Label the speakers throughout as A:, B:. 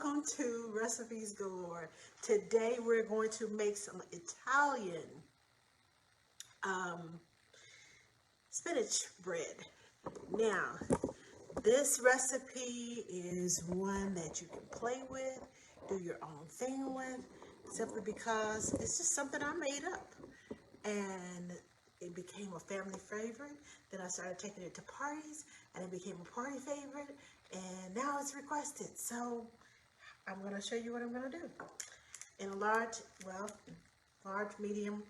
A: Welcome to Recipes Galore. Today we're going to make some Italian spinach bread. Now, this recipe is one that you can play with, do your own thing with, simply because it's just something I made up. And it became a family favorite. Then I started taking it to parties, and it became a party favorite, and now it's requested. So I'm going to show you what I'm going to do. In a large, medium,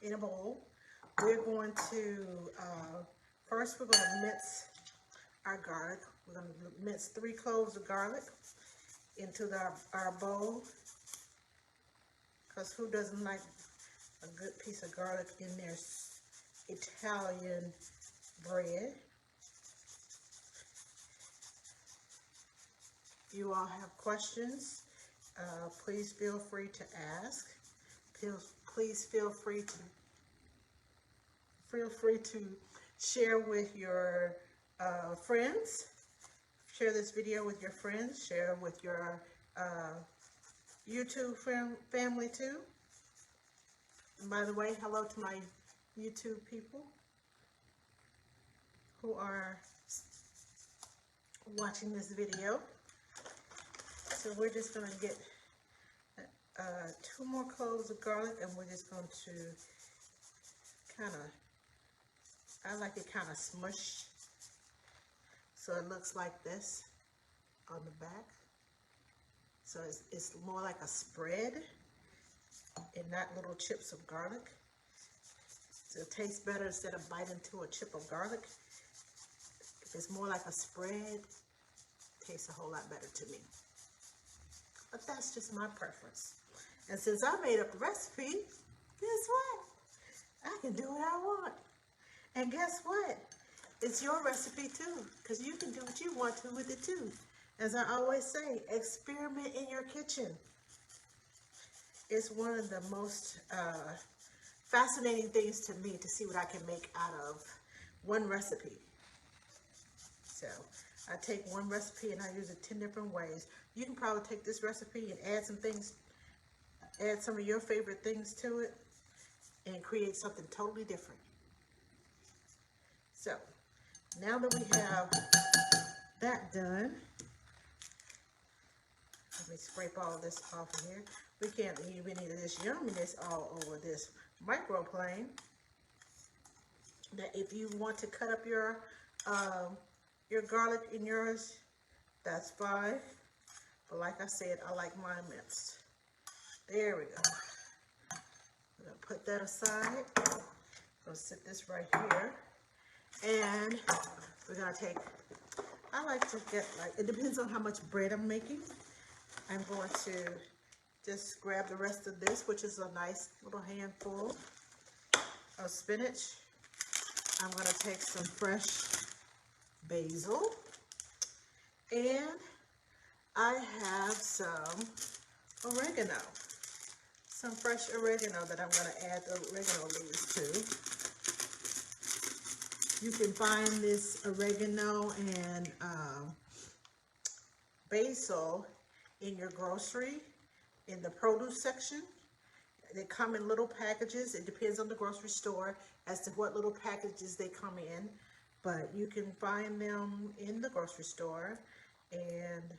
A: in a bowl, we're going to, first we're going to mince our garlic. We're going to mince 3 cloves of garlic into our bowl, because who doesn't like a good piece of garlic in their Italian bread? If you all have questions, please feel free to ask. Please feel free to share with your friends. Share this video with your friends. Share with your YouTube family too. And by the way, hello to my YouTube people who are watching this video. So we're just going to get 2 more cloves of garlic, and we're just going to I like it kind of smush, so it looks like this on the back. So it's more like a spread and not little chips of garlic. So it tastes better instead of biting into a chip of garlic. If it's more like a spread, it tastes a whole lot better to me. But that's just my preference. And since I made up the recipe, guess what? I can do what I want. And guess what? It's your recipe too, because you can do what you want to with it too. As I always say, experiment in your kitchen. It's one of the most fascinating things to me to see what I can make out of one recipe. So I take one recipe and I use it 10 different ways. You can probably take this recipe and add some things, add some of your favorite things to it, and create something totally different. So now that we have that done, let me scrape all of this off of here. We can't leave any of this yumminess all over this microplane. That if you want to cut up your garlic in yours, that's fine. But like I said, I like mine minced. There we go. I'm gonna put that aside. I'm gonna sit this right here. And we're gonna take, I like to get, like, it depends on how much bread I'm making. I'm going to just grab the rest of this, which is a nice little handful of spinach. I'm going to take some fresh basil, and I have some oregano, some fresh oregano that I'm going to add the oregano leaves to. You can find this oregano and basil in your grocery, in the produce section. They come in little packages. It depends on the grocery store as to what little packages they come in, but you can find them in the grocery store. And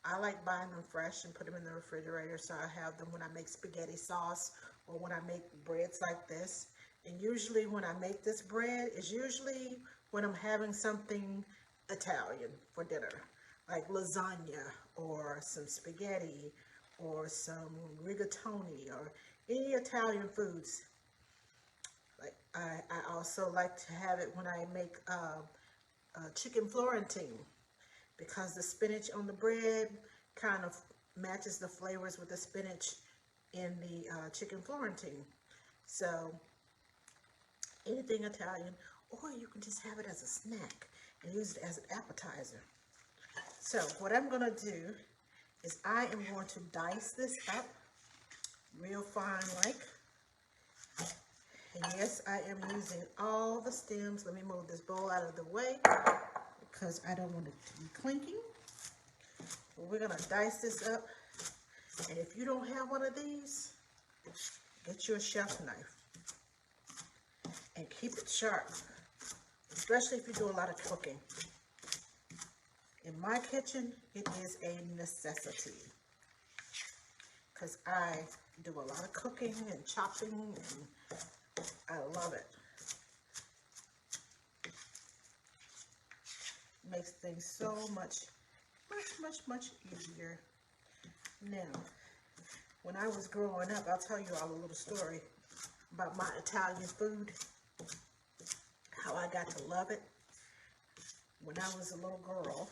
A: I like buying them fresh and put them in the refrigerator, so I have them when I make spaghetti sauce or when I make breads like this. And usually when I make this bread, it's usually when I'm having something Italian for dinner, like lasagna or some spaghetti or some rigatoni or any Italian foods. Like I also like to have it when I make chicken Florentine, because the spinach on the bread kind of matches the flavors with the spinach in the chicken Florentine. So anything Italian, or you can just have it as a snack and use it as an appetizer. So what I'm going to do is I am going to dice this up real fine like. And yes, I am using all the stems. Let me move this bowl out of the way because I don't want it to be clinking. We're gonna dice this up. And if you don't have one of these, get you a chef's knife and keep it sharp, especially if you do a lot of cooking. In my kitchen, it is a necessity because I do a lot of cooking and chopping, and I love it. Makes things so much easier. Now, when I was growing up, I'll tell you all a little story about my Italian food, how I got to love it. When I was a little girl,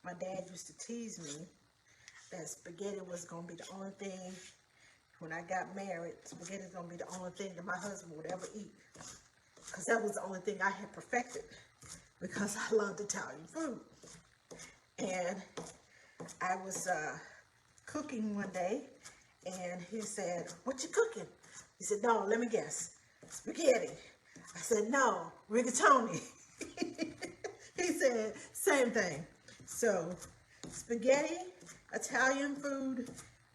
A: my dad used to tease me that spaghetti was going to be the only thing, when I got married, spaghetti was going to be the only thing that my husband would ever eat. Because that was the only thing I had perfected, because I loved Italian food. And I was cooking one day, and he said, "What you cooking?" He said, "No, let me guess, spaghetti." I said, "No, rigatoni." He said, "Same thing." So, spaghetti, Italian food.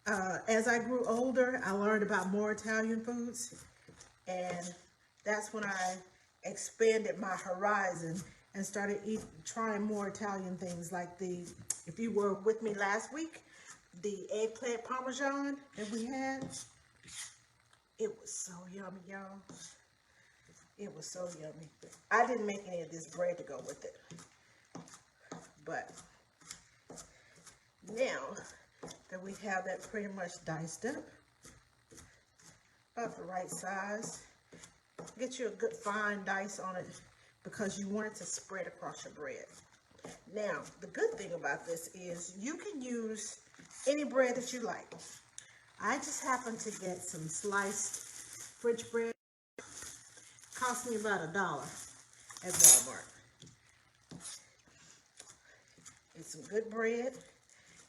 A: As I grew older, I learned about more Italian foods, and that's when I expanded my horizon and started trying more Italian things, like if you were with me last week, the eggplant parmesan that we had. It was so yummy, y'all. It was so yummy. I didn't make any of this bread to go with it. But now that we have that pretty much diced up, about the right size, get you a good fine dice on it because you want it to spread across your bread. Now, the good thing about this is you can use any bread that you like. I just happened to get some sliced French bread. Cost me about $1 at Walmart. It's some good bread,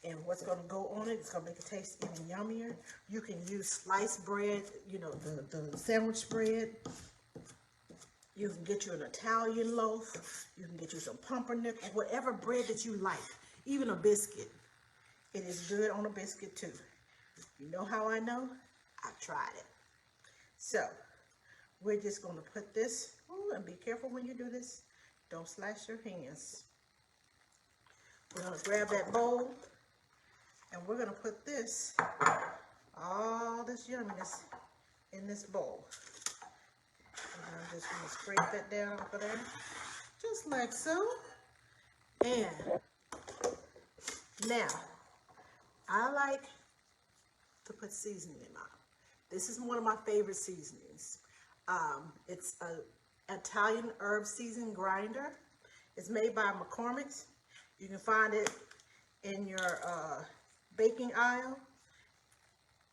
A: and what's going to go on it, it's going to make it taste even yummier. You can use sliced bread, you know, the sandwich bread. You can get you an Italian loaf. You can get you some pumpernickel, whatever bread that you like, even a biscuit. It is good on a biscuit too. You know how I know? I've tried it. So, we're just going to put this, and be careful when you do this. Don't slash your hands. We're going to grab that bowl, and we're going to put this, all this yumminess, in this bowl. And I'm just going to scrape that down over there, just like so. And now, I like to put seasoning on. This is one of my favorite seasonings. It's an Italian herb seasoning grinder. It's made by McCormick's. You can find it in your baking aisle.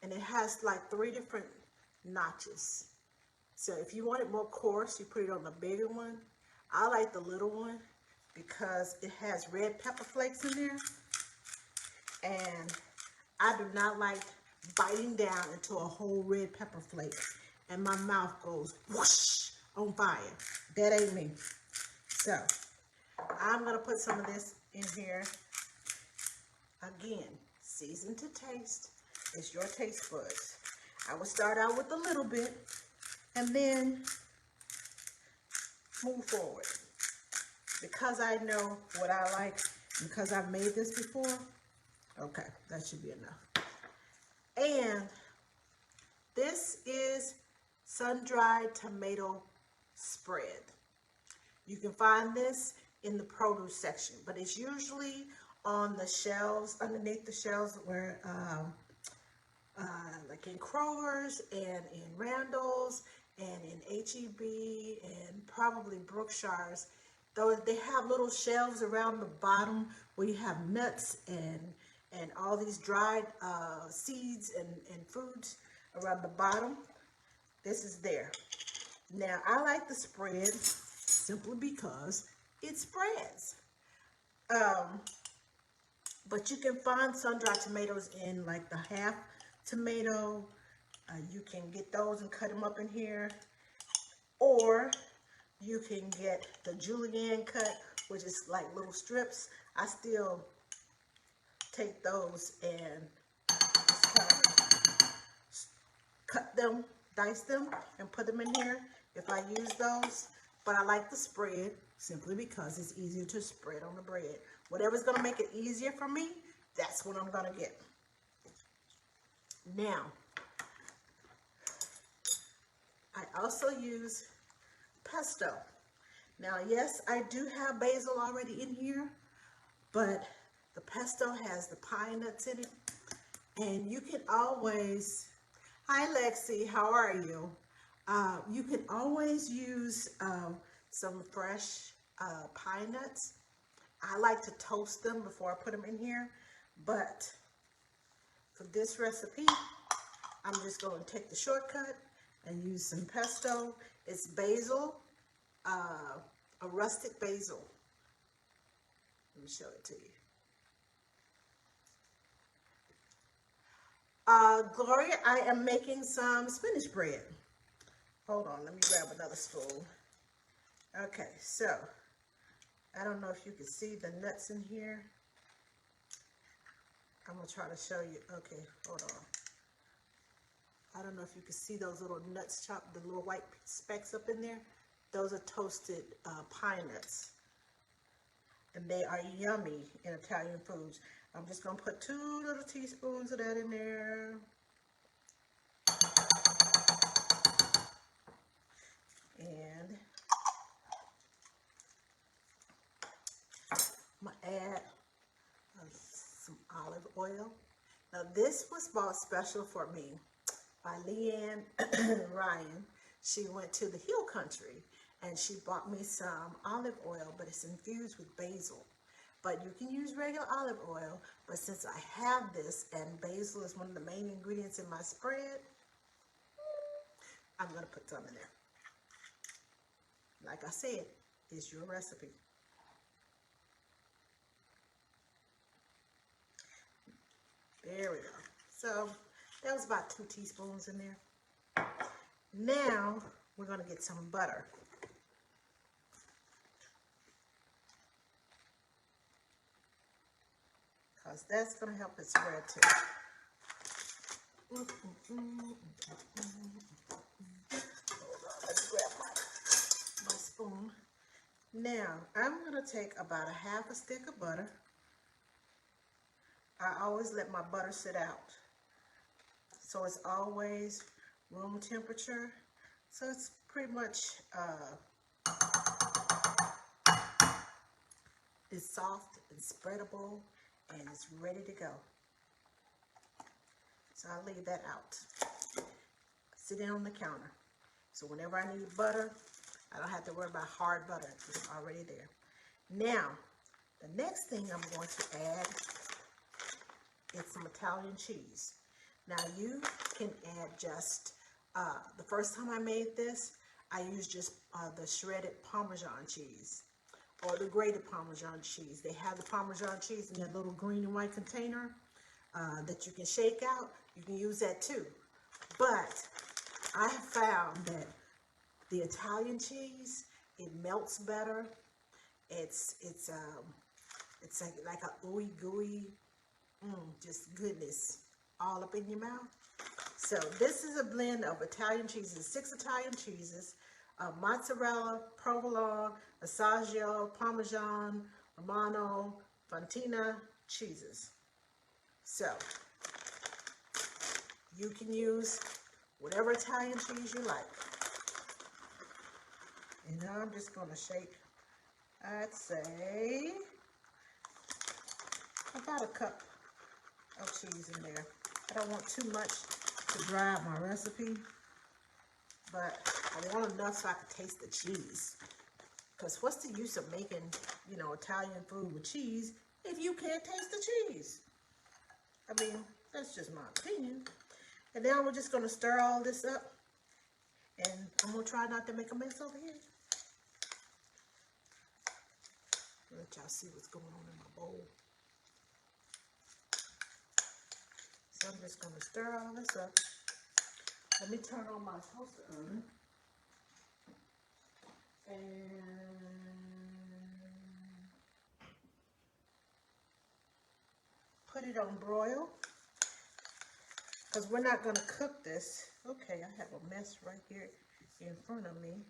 A: And it has like 3 different notches. So if you want it more coarse, you put it on the bigger one. I like the little one because it has red pepper flakes in there. And I do not like biting down into a whole red pepper flake and my mouth goes whoosh on fire. That ain't me. So I'm going to put some of this in here. Again, season to taste. It's your taste buds. I will start out with a little bit and then move forward. Because I know what I like, because I've made this before, okay, that should be enough. And this is sun-dried tomato spread. You can find this in the produce section, but it's usually on the shelves, underneath the shelves, where like in Kroger's and in Randall's and in HEB and probably Brookshire's. Though they have little shelves around the bottom where you have nuts and all these dried seeds and foods around the bottom. This is there. Now, I like the spread simply because it spreads. But you can find sun-dried tomatoes in like the half tomato. You can get those and cut them up in here. Or you can get the julienne cut, which is like little strips. I still take those and just kind of cut them, dice them, and put them in here if I use those. But I like the spread simply because it's easier to spread on the bread. Whatever's going to make it easier for me, that's what I'm going to get. Now, I also use pesto. Now, yes, I do have basil already in here, but the pesto has the pine nuts in it. And you can always, hi Lexi, how are you? You can always use some fresh pine nuts. I like to toast them before I put them in here, but for this recipe, I'm just going to take the shortcut and use some pesto. It's basil, a rustic basil. Let me show it to you. Gloria, I am making some spinach bread. Hold on, let me grab another spoon. Okay, so I don't know if you can see the nuts in here. I'm gonna try to show you. Okay, hold on. I don't know if you can see those little nuts chopped, the little white specks up in there. Those are toasted pine nuts. And they are yummy in Italian foods. I'm just gonna put 2 little teaspoons of that in there. And I'm gonna add some olive oil. Now this was bought special for me by Leanne Ryan. She went to the Hill Country and she bought me some olive oil, but it's infused with basil. But you can use regular olive oil, but since I have this and basil is one of the main ingredients in my spread, I'm gonna put some in there. Like I said, it's your recipe. There we go. So that was about 2 teaspoons in there. Now we're gonna get some butter. Because that's gonna help it spread too. Hold on, let's grab my spoon. Now, I'm going to take about 1/2 stick of butter. I always let my butter sit out. So it's always room temperature. So it's pretty much, it's soft and spreadable and it's ready to go. So I'll leave that out. Sit down on the counter. So whenever I need butter, I don't have to worry about hard butter. It's already there. Now, the next thing I'm going to add is some Italian cheese. Now you can add just, the first time I made this, I used just the shredded Parmesan cheese or the grated Parmesan cheese. They have the Parmesan cheese in that little green and white container that you can shake out. You can use that too. But I have found that the Italian cheese, it melts better. It's like a ooey gooey, just goodness all up in your mouth. So this is a blend of Italian cheeses, 6 Italian cheeses, mozzarella, provolone, assaggio, Parmesan, Romano, Fontina cheeses. So you can use whatever Italian cheese you like. And now I'm just going to shake, I'd say, about 1 cup of cheese in there. I don't want too much to dry out my recipe, but I want enough so I can taste the cheese. Because what's the use of making, you know, Italian food with cheese if you can't taste the cheese? I mean, that's just my opinion. And now we're just going to stir all this up. And I'm going to try not to make a mess over here. Let y'all see what's going on in my bowl. So I'm just going to stir all this up. Let me turn on my toaster oven. And put it on broil because we're not going to cook this. Okay, I have a mess right here in front of me.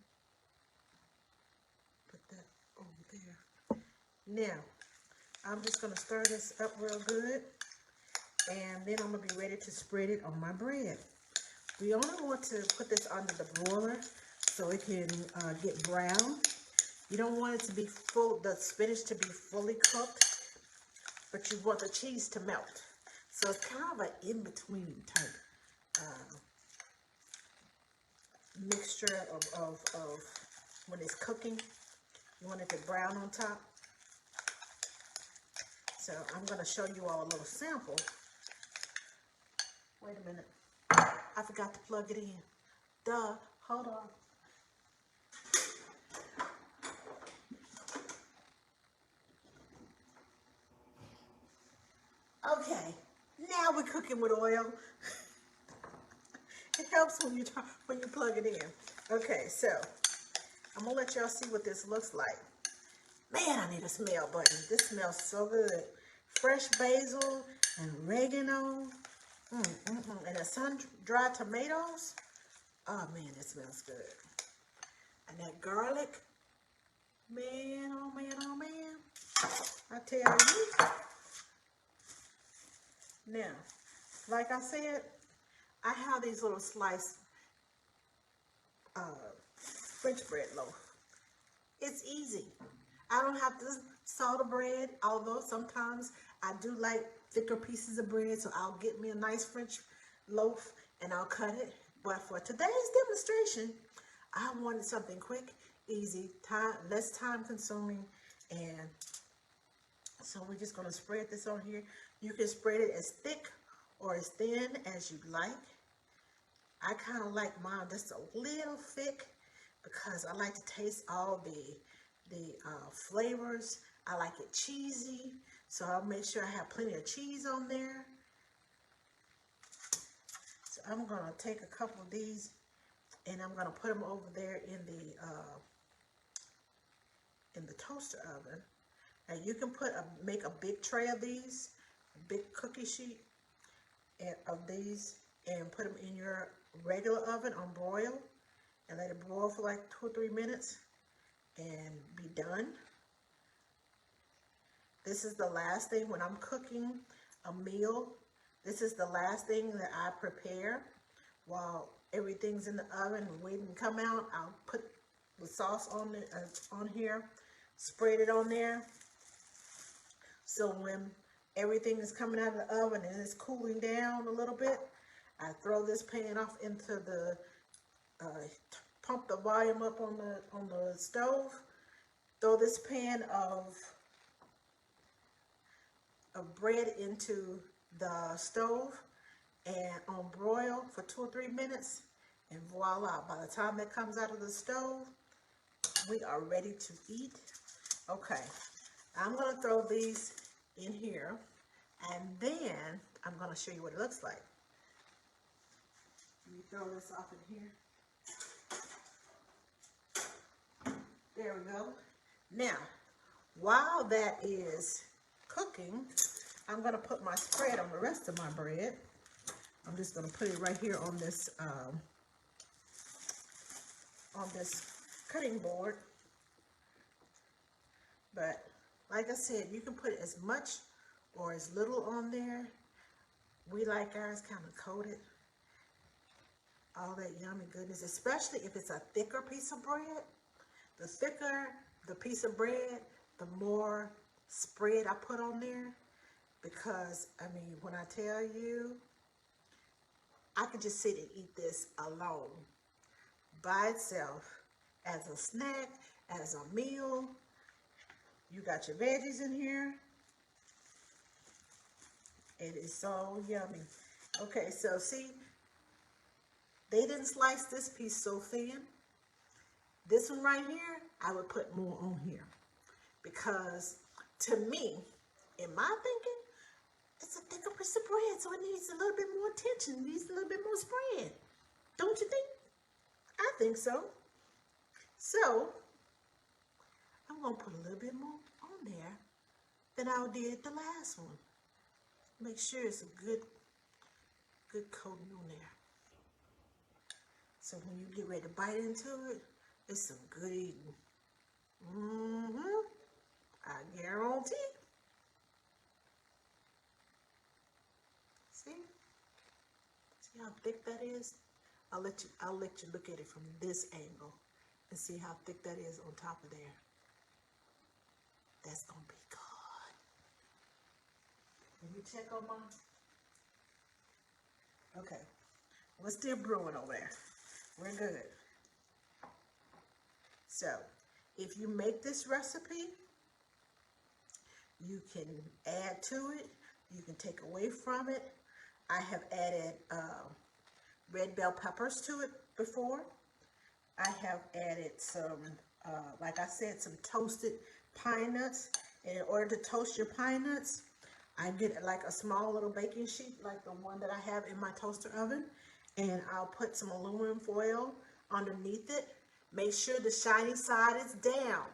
A: Put that over there. Now, I'm just going to stir this up real good, and then I'm going to be ready to spread it on my bread. We only want to put this under the broiler so it can get brown. You don't want it to be full, the spinach to be fully cooked, but you want the cheese to melt. So it's kind of an in-between type mixture of when it's cooking. You want it to brown on top. So I'm going to show you all a little sample. Wait a minute. I forgot to plug it in. Duh. Hold on. Okay. Now we're cooking with oil. It helps when you plug it in. Okay, so I'm gonna let y'all see what this looks like. Man, I need a smell button. This smells so good. Fresh basil and oregano. And the sun-dried tomatoes. Oh man, it smells good. And that garlic. Man, oh man, oh man. I tell you. Now, like I said, I have these little sliced French bread loaf. It's easy. I don't have to salt the bread, although sometimes I do like thicker pieces of bread, so I'll get me a nice French loaf and I'll cut it. But for today's demonstration, I wanted something quick, easy, less time consuming, and so we're just going to spread this on here. You can spread it as thick or as thin as you like. I kind of like mine just a little thick because I like to taste all the flavors. I like it cheesy, so I'll make sure I have plenty of cheese on there. So I'm going to take a couple of these and I'm going to put them over there in the toaster oven. And you can make a big tray of these, a big cookie sheet of these, and put them in your regular oven on broil and let it broil for like 2 or 3 minutes and be done. This is the last thing when I'm cooking a meal. This is the last thing that I prepare while everything's in the oven waiting to come out. I'll put the sauce on here, spread it on there. So when everything is coming out of the oven and it's cooling down a little bit, I throw this pan off into the, pump the volume up on the stove, throw this pan of bread into the stove and on broil for 2 or 3 minutes, and voila, by the time that comes out of the stove, we are ready to eat. Okay, I'm going to throw these in here, and then I'm going to show you what it looks like. Let me throw this off in here. There we go. Now, while that is cooking, I'm going to put my spread on the rest of my bread. I'm just going to put it right here on this cutting board. But like I said, you can put as much or as little on there. We like ours kind of coated. All that yummy goodness, especially if it's a thicker piece of bread. The thicker the piece of bread, the more spread I put on there. Because, I mean, when I tell you, I could just sit and eat this alone, by itself, as a snack, as a meal. You got your veggies in here. It is so yummy. Okay, so see, they didn't slice this piece so thin. This one right here, I would put more on here. Because to me, in my thinking, it's a thicker piece of bread, so it needs a little bit more attention. It needs a little bit more spread. Don't you think? I think so. So, I'm going to put a little bit more on there than I did the last one. Make sure it's a good coating on there. So when you get ready to bite into it, it's some good eating. I guarantee. See? See how thick that is? I'll let you look at it from this angle and see how thick that is on top of there. That's gonna be good. Let me check on mine. Okay. We're still brewing over there. We're good. So, if you make this recipe, you can add to it. You can take away from it. I have added red bell peppers to it before. I have added some, like I said, some toasted pine nuts. And in order to toast your pine nuts, I get like a small little baking sheet like the one that I have in my toaster oven. And I'll put some aluminum foil underneath it. Make sure the shiny side is down.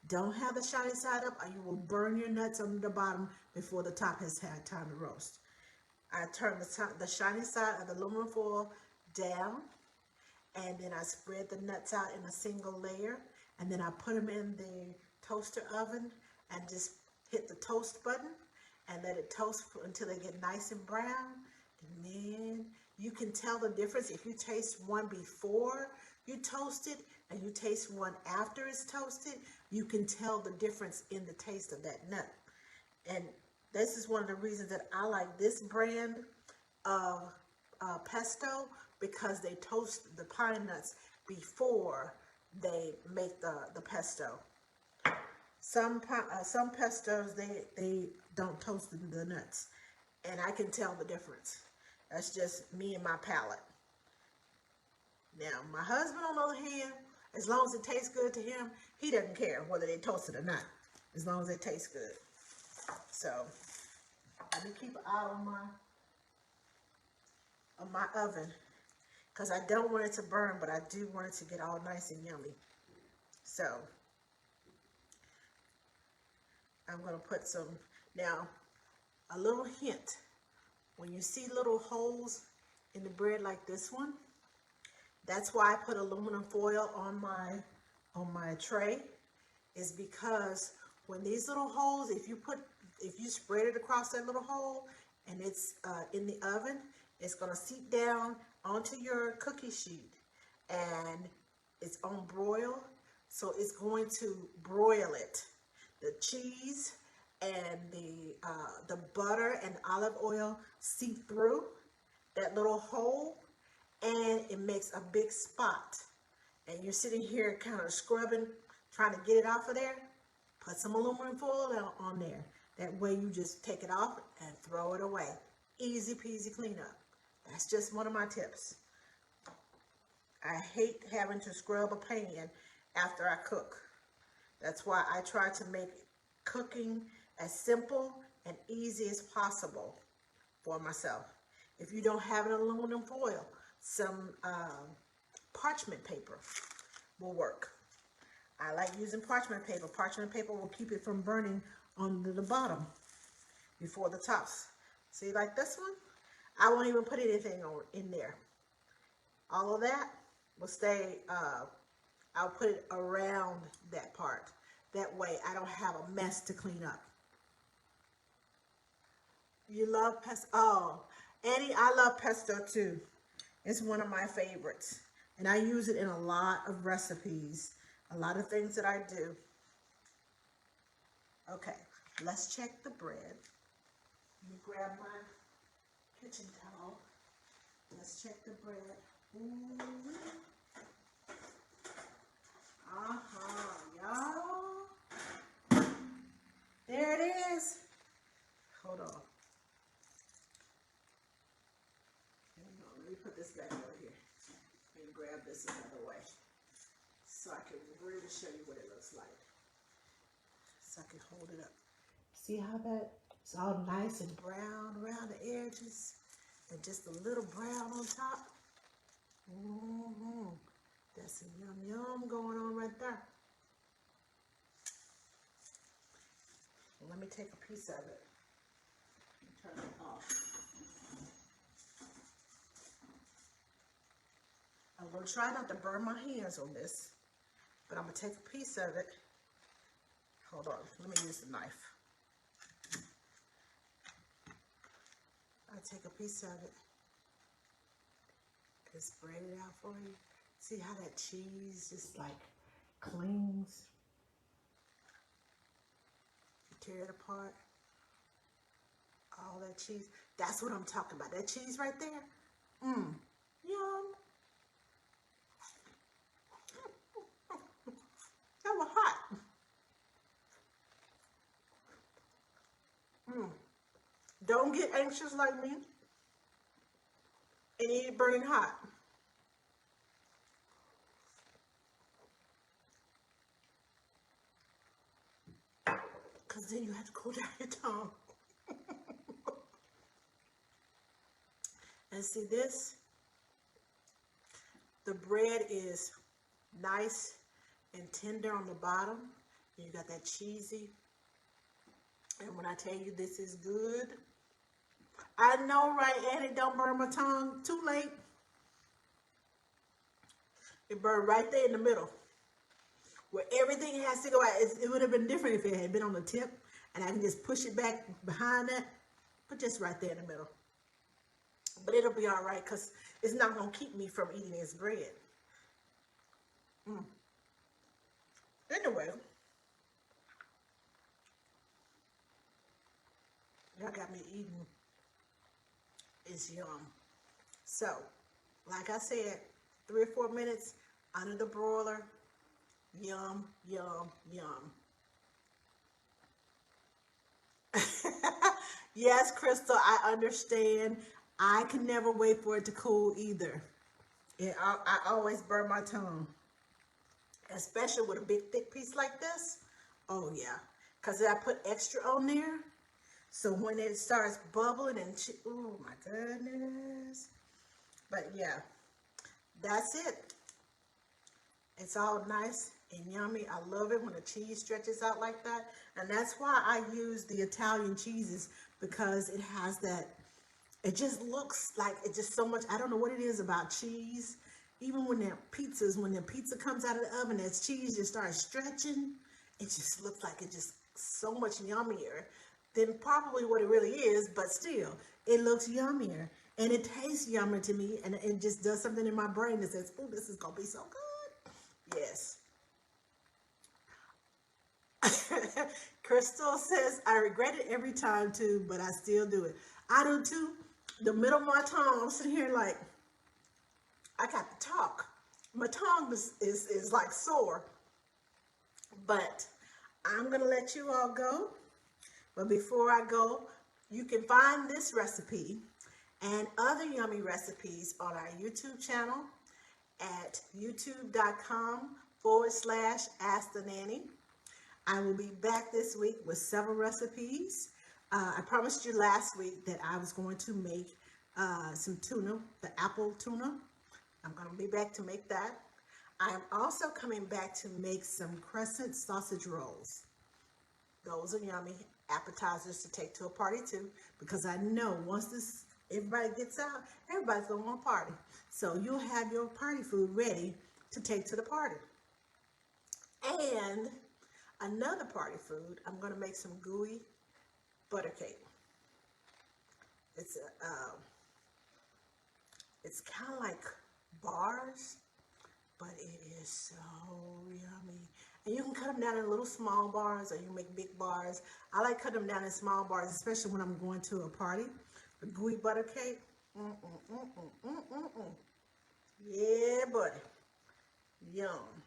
A: Don't have the shiny side up or you will burn your nuts on the bottom before the top has had time to roast. I turn the shiny side of the aluminum foil down, and then I spread the nuts out in a single layer, and then I put them in the toaster oven and just hit the toast button and let it toast until they get nice and brown. And then you can tell the difference if you taste one before you toast it and you taste one after it's toasted. You can tell the difference in the taste of that nut. And this is one of the reasons that I like this brand of pesto, because they toast the pine nuts before they make the pesto. Some pestos, they don't toast the nuts, and I can tell the difference. That's just me and my palate. Now, my husband, on the other hand, as long as it tastes good to him, he doesn't care whether they toast it or not, as long as it tastes good. So, let me keep an eye on my oven, because I don't want it to burn, but I do want it to get all nice and yummy. So, I'm going to put some, now, a little hint. When you see little holes in the bread like this one, that's why I put aluminum foil on my tray, is because when these little holes, if you spread it across that little hole and it's in the oven, it's going to seep down onto your cookie sheet, and it's on broil, so it's going to broil it. The cheese and the butter and olive oil seep through that little hole, and it makes a big spot. And you're sitting here kind of scrubbing, trying to get it off of there. Put some aluminum foil on there. That way you just take it off and throw it away. Easy peasy cleanup. That's just one of my tips. I hate having to scrub a pan after I cook. That's why I try to make cooking as simple and easy as possible for myself. If you don't have an aluminum foil, some parchment paper will work. I like using parchment paper. Parchment paper will keep it from burning on the bottom before the tops. See, like this one, I won't even put anything in there. All of that will stay, I'll put it around that part. That way I don't have a mess to clean up. You love pesto? Oh, Annie, I love pesto too. It's one of my favorites. And I use it in a lot of recipes, a lot of things that I do. Okay, let's check the bread. Let me grab my kitchen towel. Let's check the bread. Ooh. Y'all. There it is. Hold on. Let me put this back over here and grab this another way so I can really show you what it looks like. So I can hold it up. See how it's all nice and brown around the edges and just a little brown on top? That's some yum yum going on right there. Let me take a piece of it and Turn it off. I'm going to try not to burn my hands on this, but I'm going to take a piece of it. Hold on, let me use the knife. I'll take a piece of it and spread it out for you. See how that cheese just like clings? Tear it apart. All that cheese. That's what I'm talking about. That cheese right there. Mmm. Yum. That was hot. Mmm. Don't get anxious like me and eat it burning hot. Because then you have to cool down your tongue. And see this? The bread is nice and tender on the bottom. And you got that cheesy. And when I tell you this is good, I know, right, Annie? Don't burn my tongue. Too late. It burned right there in the middle, where everything has to go out. It would have been different if it had been on the tip, and I can just push it back behind that, but just right there in the middle. But it'll be all right, because it's not going to keep me from eating this bread. Anyway, y'all got me eating. It's yum. So, like I said, 3 or 4 minutes under the broiler. Yum, yum, yum. Yes, Crystal, I understand. I can never wait for it to cool either. I always burn my tongue, especially with a big thick piece like this. Oh yeah, because I put extra on there, so when it starts bubbling and oh my goodness. But yeah, that's it. It's all nice and yummy. I love it when the cheese stretches out like that. And that's why I use the Italian cheeses, because it has that, it just looks like it just so much. I don't know what it is about cheese. Even when they're pizzas, when the pizza comes out of the oven, that cheese just starts stretching. It just looks like it just so much yummier than probably what it really is, but still, it looks yummier. And it tastes yummier to me, and it just does something in my brain that says, oh, this is going to be so good. Yes. Crystal says, I regret it every time too, but I still do it. I do too. The middle of my tongue, I'm sitting here like, I got to talk. My tongue is like sore. But I'm going to let you all go. But before I go, you can find this recipe and other yummy recipes on our YouTube channel at youtube.com/AskTheNanny. I will be back this week with several recipes. I promised you last week that I was going to make some tuna, the apple tuna. I'm going to be back to make that. I am also coming back to make some crescent sausage rolls. Those are yummy appetizers to take to a party too, because I know once this everybody gets out, everybody's going to want a party. So you'll have your party food ready to take to the party. And another party food, I'm going to make some gooey butter cake. It's kind of like bars, but it is so yummy. And you can cut them down in little small bars, or you can make big bars. I like cutting them down in small bars, especially when I'm going to a party. The gooey butter cake. Yeah, buddy. Yum.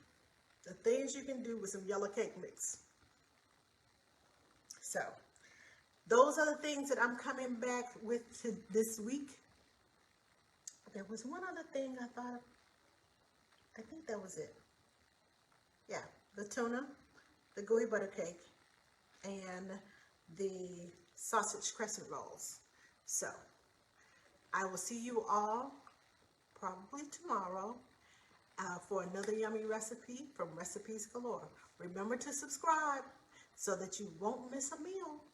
A: The things you can do with some yellow cake mix. So, those are the things that I'm coming back with this week. There was one other thing I thought of. I think that was it. Yeah, the tuna, the gooey butter cake, and the sausage crescent rolls. So, I will see you all probably tomorrow for another yummy recipe from Recipes Galore. Remember to subscribe so that you won't miss a meal.